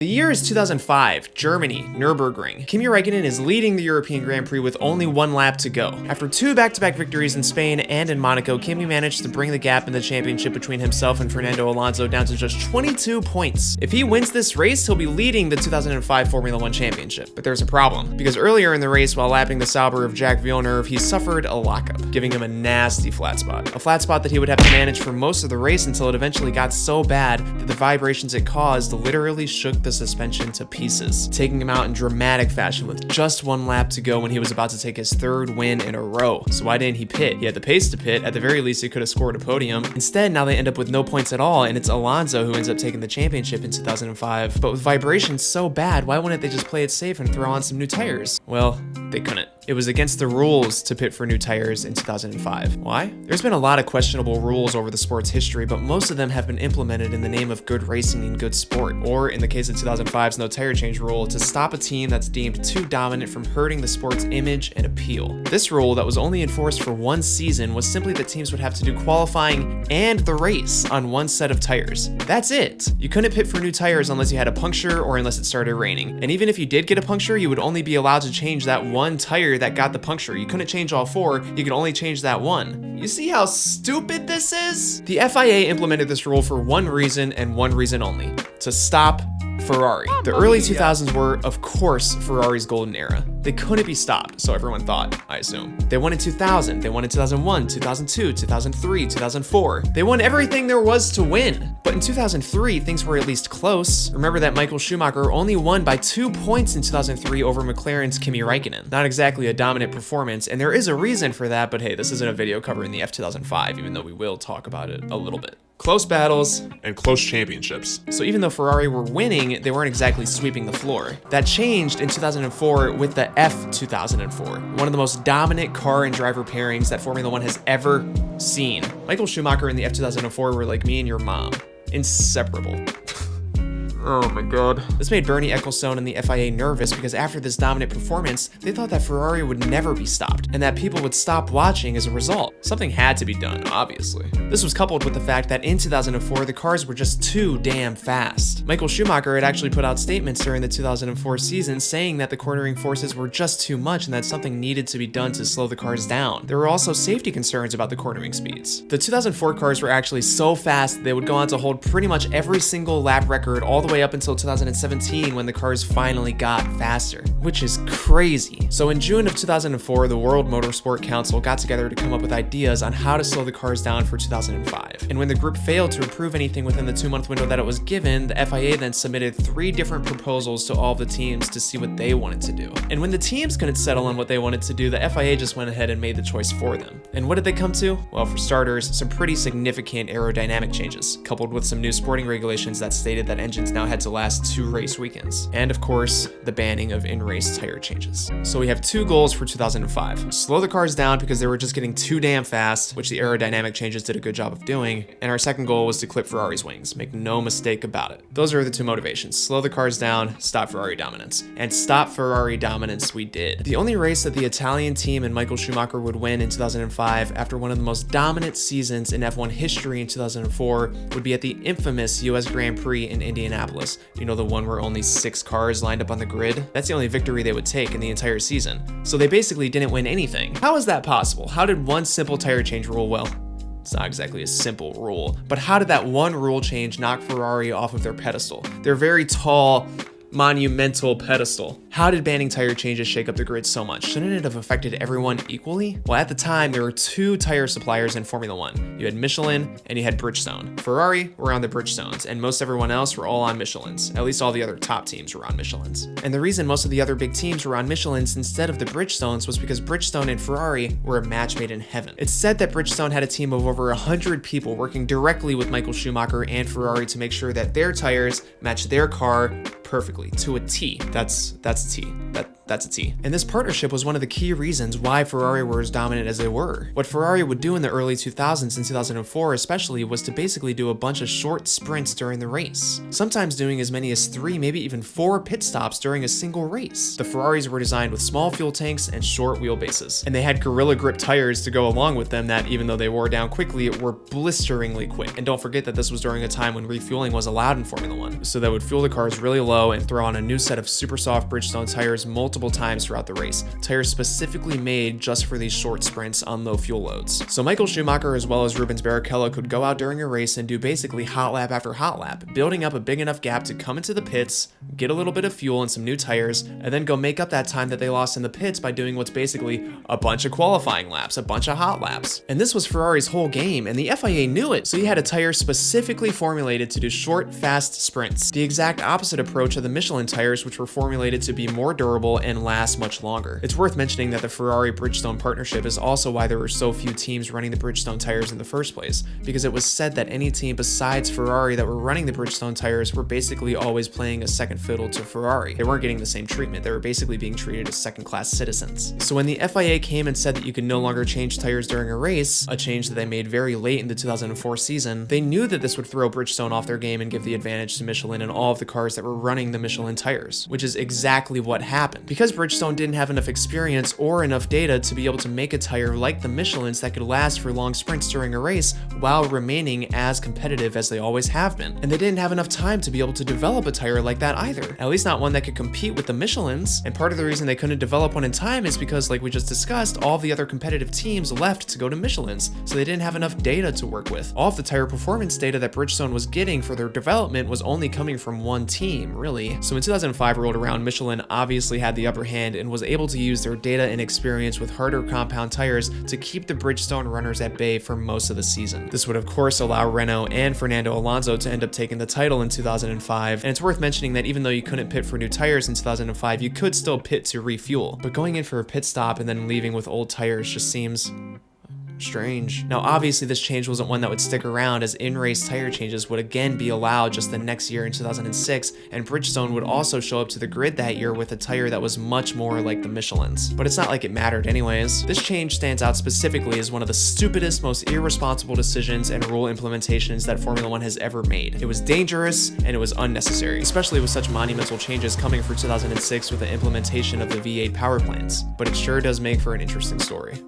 The year is 2005, Germany, Nürburgring. Kimi Räikkönen is leading the European Grand Prix with only 1 lap to go. After 2 back-to-back victories in Spain and in Monaco, Kimi managed to bring the gap in the championship between himself and Fernando Alonso down to just 22 points. If he wins this race, he'll be leading the 2005 Formula 1 championship. But there's a problem, because earlier in the race, while lapping the Sauber of Jacques Villeneuve, he suffered a lockup, giving him a nasty flat spot. A flat spot that he would have to manage for most of the race until it eventually got so bad that the vibrations it caused literally shook the suspension to pieces, taking him out in dramatic fashion with just 1 lap to go when he was about to take his 3rd win in a row. So why didn't he pit? He had the pace to pit. At the very least, he could have scored a podium. Instead, now they end up with no points at all, and it's Alonso who ends up taking the championship in 2005. But with vibrations so bad, why wouldn't they just play it safe and throw on some new tires? Well, they couldn't. It was against the rules to pit for new tires in 2005. Why? There's been a lot of questionable rules over the sport's history, but most of them have been implemented in the name of good racing and good sport, or in the case of 2005's no tire change rule, to stop a team that's deemed too dominant from hurting the sport's image and appeal. This rule, that was only enforced for 1 season, was simply that teams would have to do qualifying and the race on 1 set of tires. That's it. You couldn't pit for new tires unless you had a puncture or unless it started raining. And even if you did get a puncture, you would only be allowed to change that 1 tire that got the puncture. You couldn't change all 4, you could only change that 1. You see how stupid this is? The FIA implemented this rule for 1 reason and 1 reason only: to stop Ferrari. The early 2000s were, of course, Ferrari's golden era. They couldn't be stopped, so everyone thought, I assume. They won in 2000, they won in 2001, 2002, 2003, 2004. They won everything there was to win. But in 2003, things were at least close. Remember that Michael Schumacher only won by 2 points in 2003 over McLaren's Kimi Räikkönen. Not exactly a dominant performance, and there is a reason for that, but hey, this isn't a video covering the F2005, even though we will talk about it a little bit. Close battles and close championships. So even though Ferrari were winning, they weren't exactly sweeping the floor. That changed in 2004 with the F2004, one of the most dominant car and driver pairings that Formula 1 has ever seen. Michael Schumacher and the F2004 were like me and your mom. Inseparable. Oh my god. This made Bernie Ecclestone and the FIA nervous because after this dominant performance, they thought that Ferrari would never be stopped and that people would stop watching as a result. Something had to be done, obviously. This was coupled with the fact that in 2004, the cars were just too damn fast. Michael Schumacher had actually put out statements during the 2004 season saying that the cornering forces were just too much and that something needed to be done to slow the cars down. There were also safety concerns about the cornering speeds. The 2004 cars were actually so fast they would go on to hold pretty much every single lap record all the way up until 2017 when the cars finally got faster, which is crazy. So in June of 2004, the World Motorsport Council got together to come up with ideas on how to slow the cars down for 2005. And when the group failed to approve anything within the 2-month window that it was given, the FIA then submitted 3 different proposals to all of the teams to see what they wanted to do. And when the teams couldn't settle on what they wanted to do, the FIA just went ahead and made the choice for them. And what did they come to? Well, for starters, some pretty significant aerodynamic changes, coupled with some new sporting regulations that stated that engines now had to last 2 race weekends. And of course, the banning of in-race tire changes. So we have 2 goals for 2005. Slow the cars down because they were just getting too damn fast, which the aerodynamic changes did a good job of doing. And our second goal was to clip Ferrari's wings. Make no mistake about it. Those are the 2 motivations. Slow the cars down, stop Ferrari dominance. And stop Ferrari dominance we did. The only race that the Italian team and Michael Schumacher would win in 2005 after one of the most dominant seasons in F1 history in 2004 would be at the infamous US Grand Prix in Indianapolis. You know, the one where only 6 cars lined up on the grid? That's the only victory they would take in the entire season. So they basically didn't win anything. How is that possible? How did one simple tire change rule, well, it's not exactly a simple rule, but how did that one rule change knock Ferrari off of their pedestal? Their very tall, monumental pedestal. How did banning tire changes shake up the grid so much? Shouldn't it have affected everyone equally? Well, at the time, there were 2 tire suppliers in Formula 1. You had Michelin and you had Bridgestone. Ferrari were on the Bridgestones, and most everyone else were all on Michelins. At least all the other top teams were on Michelins. And the reason most of the other big teams were on Michelins instead of the Bridgestones was because Bridgestone and Ferrari were a match made in heaven. It's said that Bridgestone had a team of over 100 people working directly with Michael Schumacher and Ferrari to make sure that their tires matched their car perfectly to a T. That's a T. That's a T. And this partnership was one of the key reasons why Ferrari were as dominant as they were. What Ferrari would do in the early 2000s and 2004 especially was to basically do a bunch of short sprints during the race, sometimes doing as many as 3, maybe even 4 pit stops during a single race. The Ferraris were designed with small fuel tanks and short wheelbases, and they had Gorilla Grip tires to go along with them that, even though they wore down quickly, were blisteringly quick. And don't forget that this was during a time when refueling was allowed in Formula 1, so they would fuel the cars really low and throw on a new set of super soft Bridgestone tires multiple times throughout the race, tires specifically made just for these short sprints on low fuel loads. So Michael Schumacher as well as Rubens Barrichello could go out during a race and do basically hot lap after hot lap, building up a big enough gap to come into the pits, get a little bit of fuel and some new tires, and then go make up that time that they lost in the pits by doing what's basically a bunch of qualifying laps, a bunch of hot laps. And this was Ferrari's whole game, and the FIA knew it, so you had a tire specifically formulated to do short, fast sprints, the exact opposite approach of the Michelin tires, which were formulated to be more durable and last much longer. It's worth mentioning that the Ferrari-Bridgestone partnership is also why there were so few teams running the Bridgestone tires in the first place, because it was said that any team besides Ferrari that were running the Bridgestone tires were basically always playing a second fiddle to Ferrari. They weren't getting the same treatment. They were basically being treated as second-class citizens. So when the FIA came and said that you could no longer change tires during a race, a change that they made very late in the 2004 season, they knew that this would throw Bridgestone off their game and give the advantage to Michelin and all of the cars that were running the Michelin tires, which is exactly what happened. Because Bridgestone didn't have enough experience or enough data to be able to make a tire like the Michelins that could last for long sprints during a race while remaining as competitive as they always have been. And they didn't have enough time to be able to develop a tire like that either, at least not one that could compete with the Michelins. And part of the reason they couldn't develop one in time is because, like we just discussed, all the other competitive teams left to go to Michelins, so they didn't have enough data to work with. All of the tire performance data that Bridgestone was getting for their development was only coming from one team, really. So when 2005 rolled around, Michelin obviously had the upper hand and was able to use their data and experience with harder compound tires to keep the Bridgestone runners at bay for most of the season. This would of course allow Renault and Fernando Alonso to end up taking the title in 2005, and it's worth mentioning that even though you couldn't pit for new tires in 2005, you could still pit to refuel, but going in for a pit stop and then leaving with old tires just seems strange. Now obviously this change wasn't one that would stick around, as in-race tire changes would again be allowed just the next year in 2006, and Bridgestone would also show up to the grid that year with a tire that was much more like the Michelins. But it's not like it mattered anyways. This change stands out specifically as one of the stupidest, most irresponsible decisions and rule implementations that Formula 1 has ever made. It was dangerous and it was unnecessary, especially with such monumental changes coming for 2006 with the implementation of the V8 power plants. But it sure does make for an interesting story.